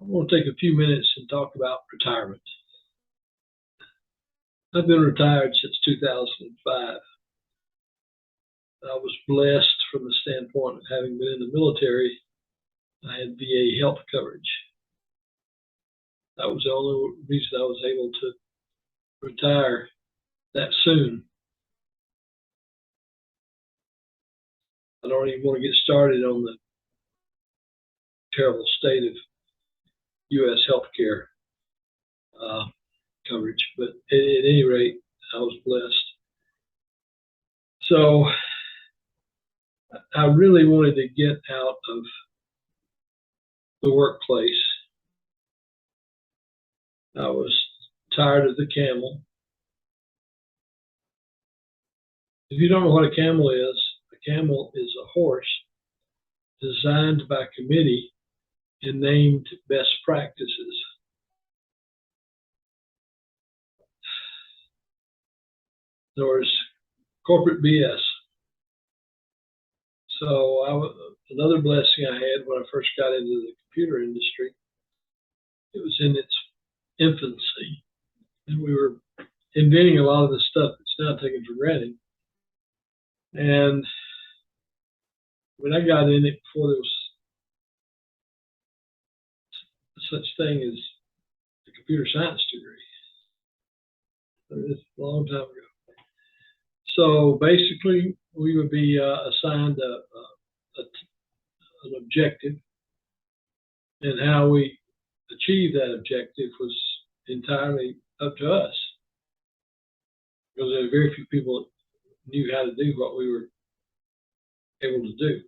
I want to take a few minutes and talk about retirement. I've been retired since 2005. I was blessed from the standpoint of having been in the military. I had VA health coverage. That was the only reason I was able to retire that soon. I don't even want to get started on the terrible state of U.S. healthcare coverage, but at any rate, I was blessed. So I really wanted to get out of the workplace. I was tired of the camel. If you don't know what a camel is a horse designed by committee and named best practices. There was corporate BS. So another blessing I had when I first got into the computer industry, it was in its infancy, and we were inventing a lot of the stuff that's now taken for granted. And when I got in it, before there was such thing as a computer science degree, it's a long time ago. So basically, we would be assigned an objective, and how we achieve that objective was entirely up to us, because there were very few people that knew how to do what we were able to do.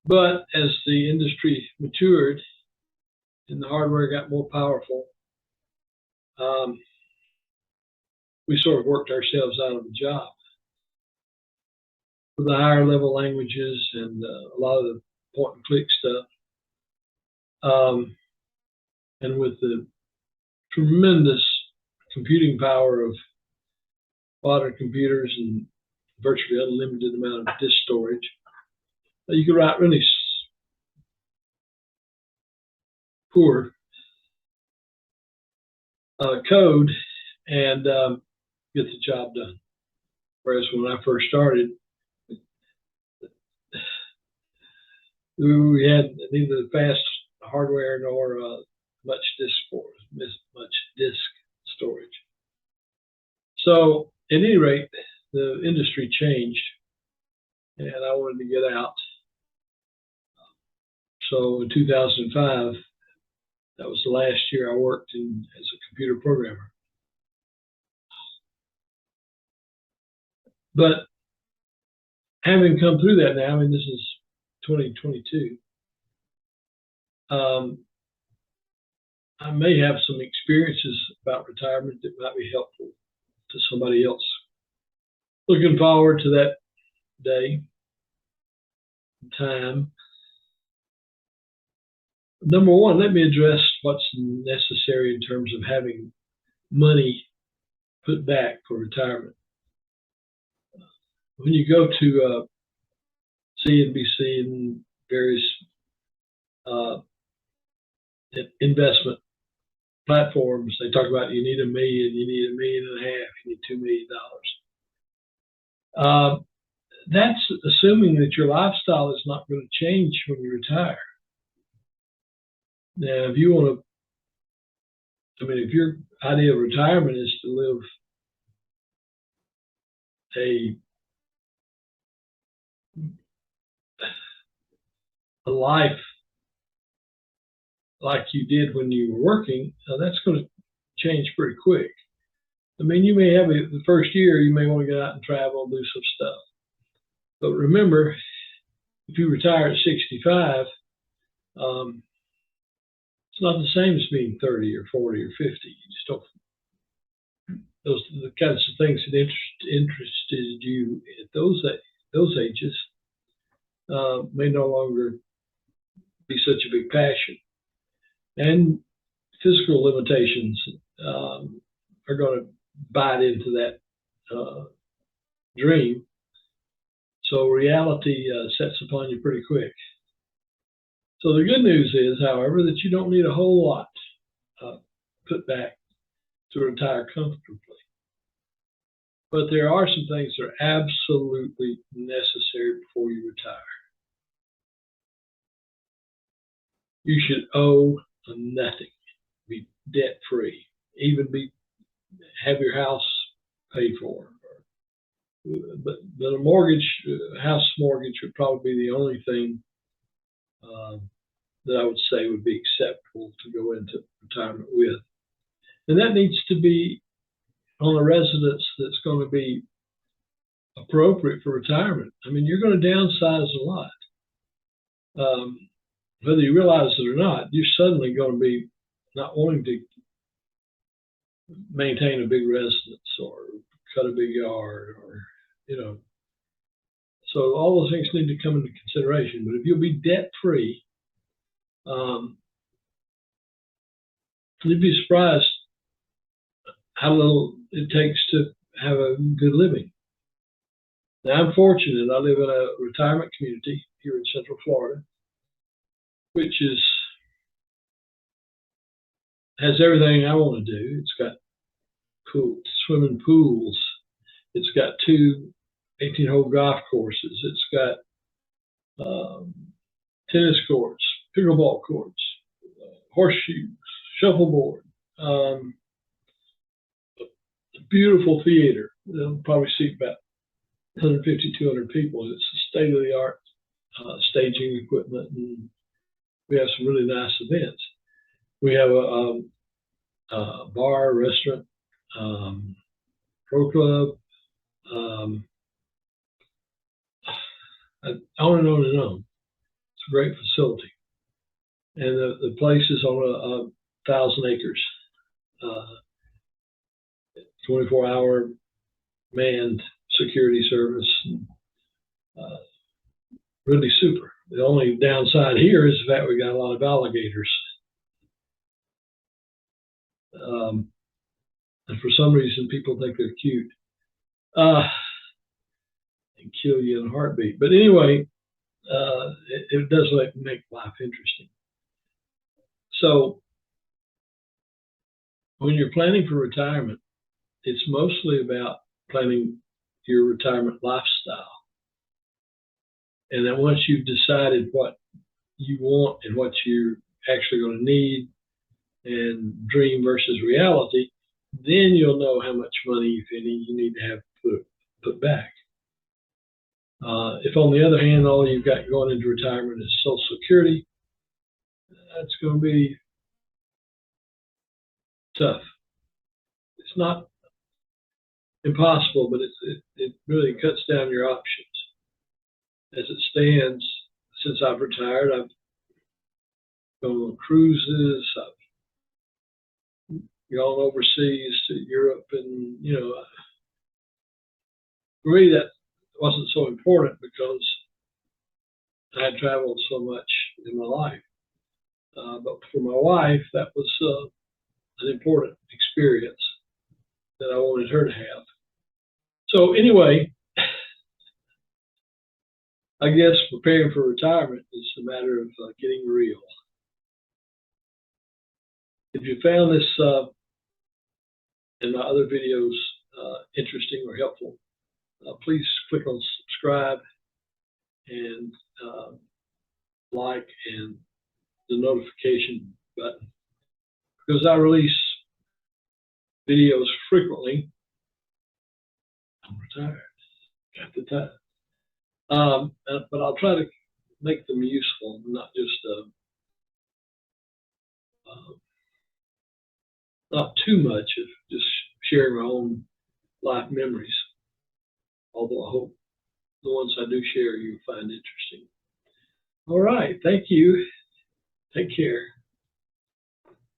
But as the industry matured and the hardware got more powerful, we sort of worked ourselves out of the job with the higher level languages and a lot of the point and click stuff. And with the tremendous computing power of modern computers and virtually unlimited amount of disk storage, you could write really poor code and get the job done. Whereas when I first started, we had neither the fast hardware nor much disk storage. So at any rate, the industry changed, and I wanted to get out. So in 2005, that was the last year I worked as a computer programmer. But having come through that now, I mean, this is 2022, I may have some experiences about retirement that might be helpful to somebody else. Looking forward to that day, time. Number one, let me address what's necessary in terms of having money put back for retirement. When you go to CNBC and various investment platforms, they talk about you need $1 million, you need $1.5 million, you need $2 million. That's assuming that your lifestyle is not going to change when you retire. Now, if you want to, if your idea of retirement is to live a life like you did when you were working, that's going to change pretty quick. I mean, you may have the first year, you may want to get out and travel and do some stuff. But remember, if you retire at 65, it's not the same as being 30 or 40 or 50. You just don't. Those are the kinds of things that interested you at those ages may no longer be such a big passion. And physical limitations are going to bite into that dream. So reality sets upon you pretty quick. So the good news is, however, that you don't need a whole lot put back to retire comfortably. But there are some things that are absolutely necessary before you retire. You should owe nothing, be debt free, even have your house paid for. But a mortgage, house mortgage, would probably be the only thing that I would say would be acceptable to go into retirement with. And that needs to be on a residence that's going to be appropriate for retirement. I mean, you're going to downsize a lot. Whether you realize it or not, you're suddenly going to be not wanting to maintain a big residence or cut a big yard, or, so all those things need to come into consideration. But if you'll be debt free, you'd be surprised how little it takes to have a good living. Now, I'm fortunate. I live in a retirement community here in Central Florida, which has everything I want to do. It's got swimming pools. It's got 2 18-hole golf courses. It's got tennis courts, pickleball courts, horseshoes, shuffleboard, a beautiful theater. It'll probably seat about 150, 200 people. It's a state-of-the-art staging equipment, and we have some really nice events. We have a bar, restaurant, pro club, on and on and on. It's a great facility. And the place is on 1,000 acres, 24-hour manned security service. And, really super. The only downside here is the fact we got a lot of alligators. And for some reason, people think they're cute. And kill you in a heartbeat. But anyway, it does make life interesting. So when you're planning for retirement, it's mostly about planning your retirement lifestyle. And then once you've decided what you want and what you're actually going to need, and dream versus reality, then you'll know how much money, if any, you need to have put back. If, on the other hand, all you've got going into retirement is Social Security, that's going to be tough. It's not impossible, but it really cuts down your options. As it stands, since I've retired, I've gone on cruises, I've gone overseas to Europe, and, for me, that wasn't so important because I had traveled so much in my life. But for my wife, that was an important experience that I wanted her to have. So anyway, I guess preparing for retirement is a matter of getting real. If you found this and my other videos interesting or helpful, please click on subscribe and like and the notification button, because I release videos frequently. I'm retired, got the time. But I'll try to make them useful, not just not too much of just sharing my own life memories. Although I hope the ones I do share you'll find interesting. All right, thank you. Take care.